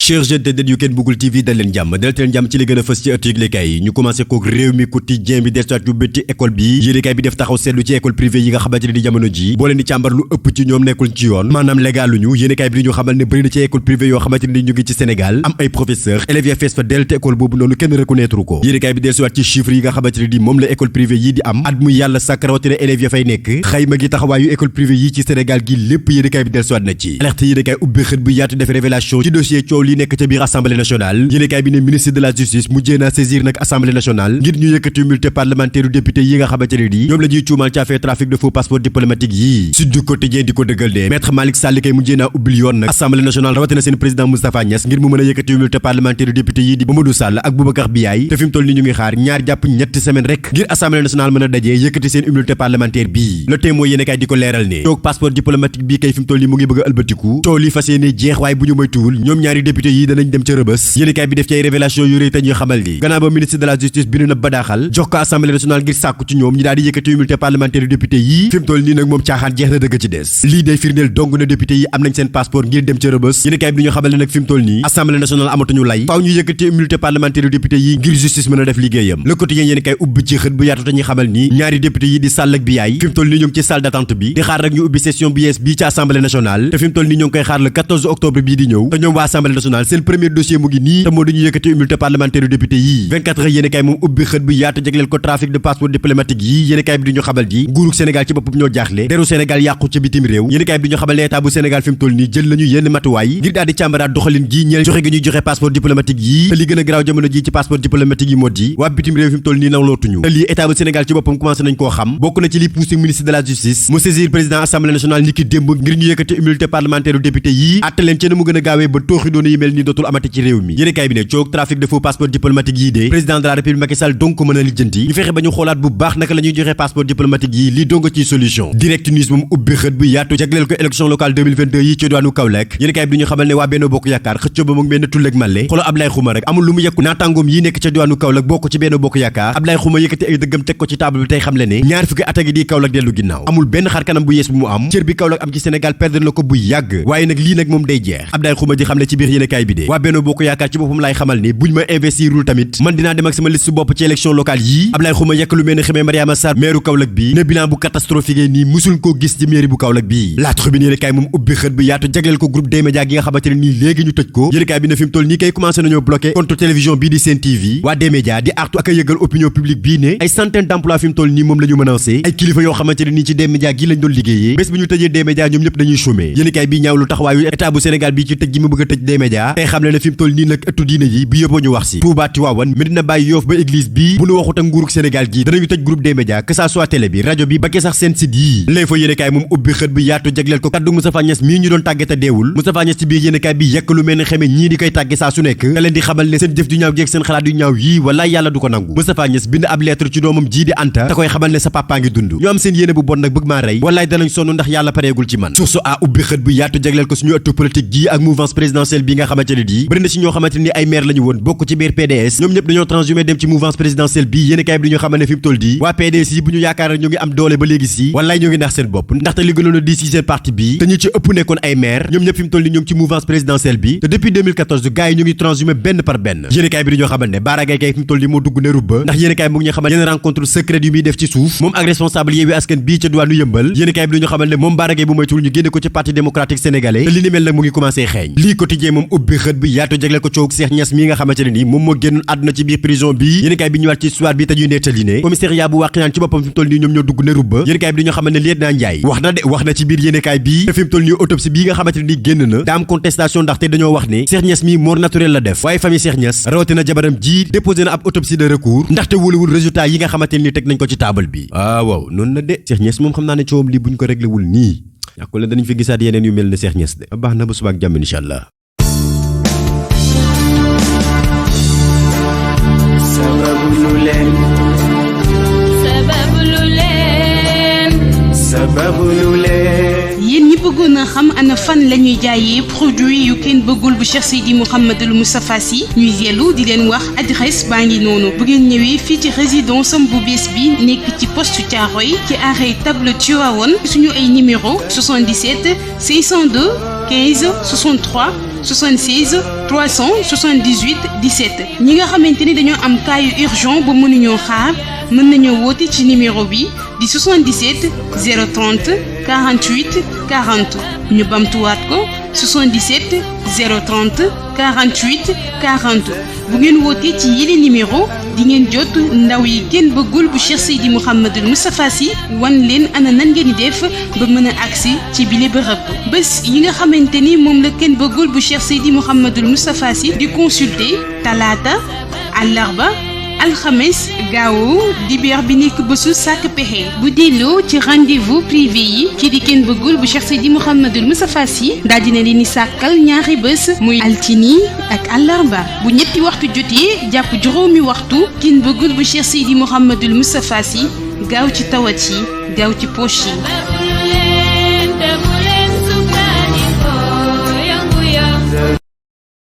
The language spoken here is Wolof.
Chers jeunes yu Ken Bougoul TV dal leen jàmm ci li gën a fës ci ëttu yëglekaay yi ñu commencé kook réew mi quotidien bi dellusiwaat yu bëtti école bi yëglekaay bi def taxaw seetlu ci école privée yi nga xamante ne di jamono ji boo leen di càmbar lu ëpp ci ñoom nekkul ci yoon maanaam légal luñu yëglekaay bi di ñu xamal ne bëri na ci école privée yoo xamante ne ñu ngi ci Sénégal am ay professeurs élèves ya fees fa dell te école boobu noonu kenn reconnaître ko yëglekaay bi dellusiwaat ci chiffres yi nga xamante ne di moom la école privée yi di am at muy yàlla sàkk rawatina élèves ya fay nekk xayma gi taxawaayu école privée yi ci Sénégal gi lépp yëglekaay bi dellusiwaat na ci alerte yëglekaay ubbi xët bu yaatu def révélation ci dossier coow li nekk ca biir assemblée nationale yéenekaay bi ne ministre de la justice mujjee naa saisir nag assemblée nationale ngir ñu yëkkati immunité parlementaire yu député yi nga xamante ne di ñoom la ñuy tuumal ci affaire trafic de faux passeport diplomatique yi Sud du Quotidien di ko dëggal de maître Malick Sall kay mujjee naa ubbil yoon nag assemblée nationale rawatina seen président Moustapha Niasse ngir mu mën a yëkkati immunité parlementaire yu député yi di Mamadou Sall ak Boubacar Biaye te fi mu toll ni ñu ngi xaar ñaar jàpp ñetti semaine rek ngir assemblée nationale mën a dajee yëkkati seen immunité parlementaire bii le Témoin yéenekaay di ko leeral ne toog passeport diplomatique bii kay fi mu toll ni mu ngi bëgg a ëlbatiku coow li fas yéene jeex waaye bu ñu moytuwul ñoom ñaari député yi danañ dem ca rëbës yéenekaay bi def ci ay révélation yu rëy te ñuy xamal ni gannaaw ba ministre de la justice bind na badaaxal jox ko assemblée nationale ngir sàkku ci ñoom ñi daal di yëkkati immunité parlementaire yu député yi fi mu toll nii nag moom caaxaan jeex na dëgg ci des lii day firndeel dong na député yi am nañ seen passeport ngir dem ca rëbës yéenekaay bi ñu xamal ne nag fi mu toll nii assemblée nationale amatuñu lay faaw ñu yëkkati immunité parlementaire yu député yi ngir justice mën a def liggéeyam le quotidien yéenekaay ubbi ci xët bu yaatu te ñuy xamal ni ñaari député yi di Sall ak Biaye fi mu toll nii ñu ngi ci salle d'attente bi di xaar rek ñu ubbi session bu yees bii ci assemblée nationale te fi mu toll nii ñu ngi koy xaar le 14 octobre bii di ñëw te ñoom waa assemblée nationale seen premier dossier mu ngi nii te moo dañu yëkkati immunité parlementaire yu député yi 24 heures yéenekaay moom ubbi xët bu yaatu jagleel ko trafic de passeport diplomatique yi yéenekaay bi di ñu xamal ji nguurug Sénégal ci boppam ñoo jaaxle deru Sénégal yàqu ca bitim réew yéenekaay bi di ñu xamal ne état bu Sénégal fi mu toll nii jël nañu yenn matuwaay ngir daal di càmbaraat doxalin gi ñeel joxe gi ñuy joxe passeport diplomatique yi te li gën a garaaw jamono ji ci passeport diplomatique yi moo di waa bitim réew fi mu toll nii nawlootuñu te lii état bu Sénégal ci boppam commencé nañ koo xam bokk na ci li poussé ministre de la justice mu saisir président assemblée nationale ni ki démb ngir ñu yëkkati immunité parlementaire yu député yi àtte leen ci na mu gën a gaawee ba tooxi doona yi mel nii dootul amati ci réew mi yéenekaay bi ne coog trafic de faux passeport diplomatique yi de président de la république Macky Sall donc ko mën a lijjanti ñu fexe ba ñu xoolaat bu baax naka la ñuy joxe passeport diplomatique yi lii donga ciy solution direct news moom ubbi xët bu yaatu jagleel ko élection locale 2022 yi ci diwaanu Kaolack yéenekaay bi ñu xamal ne waa Benno Bokk Yaakaar xëccoo ba mu ngi mel ne tulleeg màlle xolo Ablaye Xuma rek amul lu mu yekku naataangoom yi nekk ca diwaanu Kaolack bokk ci Benno Bokk Yaakaar Ablaye Xuma yëkkati ay dëggam teg ko ci table bi tey xam le ne ñaar fukki at a ngi di Kaolack dellu ginnaaw amul benn xar kanam bu yees bu mu am cër bi Kaolack am ci Sénégal perdre na ko bu yàgg waaye nag lii nag moom day jeex Ablaye Xuma ji xam le ci biir yéenekaay bi de waa Benno Bokk Yaakaar ci boppam laay xamal ne buñ ma investirul tamit man dinaa dem ak sama liste bopp ci élection locale yii Ablaye Xuma yekk lu mel ne xamee Mariama Sarr maire Kaolack bi ne bilan bu catastrophique nii musul koo gis ci mairie bu Kaolack bi La Tribune yéenekaay moom ubbi xët bu yaatu jagleel ko groupe des médias gi nga xamante ne nii léegi ñu tëj ko yéenekaay bi ne fi mu toll nii kay commencé nañoo bloqué compte télévision bii di Sen TV waa des médias di artu ak a yëgal opinion publique bii ne ay centaine d'emplois fi mu toll nii moom la ñu menacé ay kilifa yoo xamante ne nii ci des médias gi lañ doon liggéeyee bés bu ñu tëjee des médias ñoom ñëpp dañuy chômer yéenekaay bi ñaaw lu taxawaayu état bu Sénégal bi ci tëj gi mu bëgg a tëj des médias tey xam le ne fi mu toll nii nag ëttu diine yi bi yëppoo ñu wax si Touba Tivaouane Medina Baye Yoff ba église bi bu ñu waxut ak nguurug Sénégal gi danañu tëj groupe des médias que ça soit télé bi rajo bi ba ke sax seen site yi L'Info yéenekaay moom ubbi xët bi yaatu jagleel ko kaddu Moustapha Niasse mii ñu doon tàggate deewul Moustapha Niasse ci biir yéenekaay bi yekk lu mel ne xeme ñii di koy tàgge saa su nekk nga leen di xamal ne seen jëf ju ñaaw gi ak seen xalaat yu ñaaw yii walaay yàlla du ko nangu Moustapha Niasse bind ab lettre ci doomam jii di Anta te koy xamal ne sa papa ngi dund ñu am seen yéene bu bon nag bëgg maa rey walaay danañ sonn ndax yàlla pareegul ci man source a ubbi xët bi yaatu jagleel ko suñu ëttu politique gi ak mouvance présidentielle bi nga xamante ne di bëri na ci ñoo xamante ni ay maire lañu woon bokk ci biir PDS ñoom ñëpp dañoo transhumé dem ci mouvance présidentielle bi yéenekaay bi ñu xamal ne fi mu toll di waa PDS yi bu ñu yaakaar ñu ngi am doole ba léegi si walaay ñoo ngi nax seen bopp ndaxte li gënoon a di ci seen parti bi te ñu ci ëpp nekkoon ay maire ñoom ñëpp fi mu toll ni ñoo ngi ci mouvance présidentielle bi te depuis 2014 gars yi ñu ngi transhumé benn par benn yéenekaay bi dañoo xamal ne Bara Gaye kay fi mu toll ni moo dugg ne rubba ndax yéenekaay mu ngi ñu xamal yenn rencontre secrète yu muy def ci suuf moom ak responsable Yewwi Askan bii ca diwaanu Yëmbal yéenekaay bi dañoo xamal ne moom Bara Gaye bu moytul ñu génne ko ci parti démocratique sénégalais te li ni mel nag mu ngi commencé xeeñ lii quotidien moom ubbi xët bi yaatu jagleel ko coowug Cheikh Niass mii nga xamante ne ni moom moo génnoon àdduna ci biir prison bi yéenekaay bi ñëwaat ci histoire bi te ñuy nettali ne commissariat bu Wakhinane ci boppam fi mu toll nii ñoom ñoo dugg ne rubba yéenekaay bi dañoo xamal ne lieutenant Ndiaye wax na ci biir yéenekaay bi te fi mu toll nii autopsie bii nga xamante ne ni génn na daa am contestation ndaxte dañoo wax ne Cheikh Niass mi mort naturelle la def waaye famille Cheikh Niass rawatina jabaram ji déposé na ab autopsie de recours ndaxte wóoluwul résultat yi nga xamante ne ni teg nañ ko ci table bi waaw noonu la de Cheikh Niass moom xam naa ne coowam lii buñ ko réglé wul nii yàqule danañ fi gisaat yeneen yu mel ne Cheikh Niass de baax na ba suba ak jàmm inshallah yéen ñi bëggoon a xam ana fan la ñuy jaayee produit yu kenn bëggul bu Cheikh Seydi Mouhamadul Moustapha Sy ñuy yellu di leen wax adresse baa ngi noonu bu ngeen ñëwee fii ci résidence am bu bees bi nekk ci poste Thiaroye ci arrêt table Tivaouane suñu ay numéro 77 502 15 63 76 378 17 ñi nga xamante ni dañoo am cas yu urgent ba mënuñoo xaar mën nañoo woote ci numéro bi di 77 030 48 40 ñu bamtuwaat ko 77 030 48 40 bu ngeen wootee ci yile numéro di ngeen jot ndaw yi kenn bëggul bu Cheikh Seydi Mouhamadul Moustapha Sy wan leen ana nan ngeen di def ba mën a agsi ci bile bërëb bés yi nga xamante ni moom la kenn bëggul bu Cheikh Seydi Mouhamadul Moustapha Sy di consulter talaata àllarba alxames gaawu dibéer bi nekk bésu sàkk pexe bu delloo ci rendez-vous privé yi kii di kenn bëggul bu Cheikh Seydi Mouhamadul Moustapha Sy daal dina leen di sàkkal ñaari bés muy altini ak àllarba bu ñetti waxtu jotee jàpp juróomi waxtu kenn bëggul bu Cheikh Seydi Mouhamadul Moustapha Sy gaaw ci tawat yi gaaw ci poche yi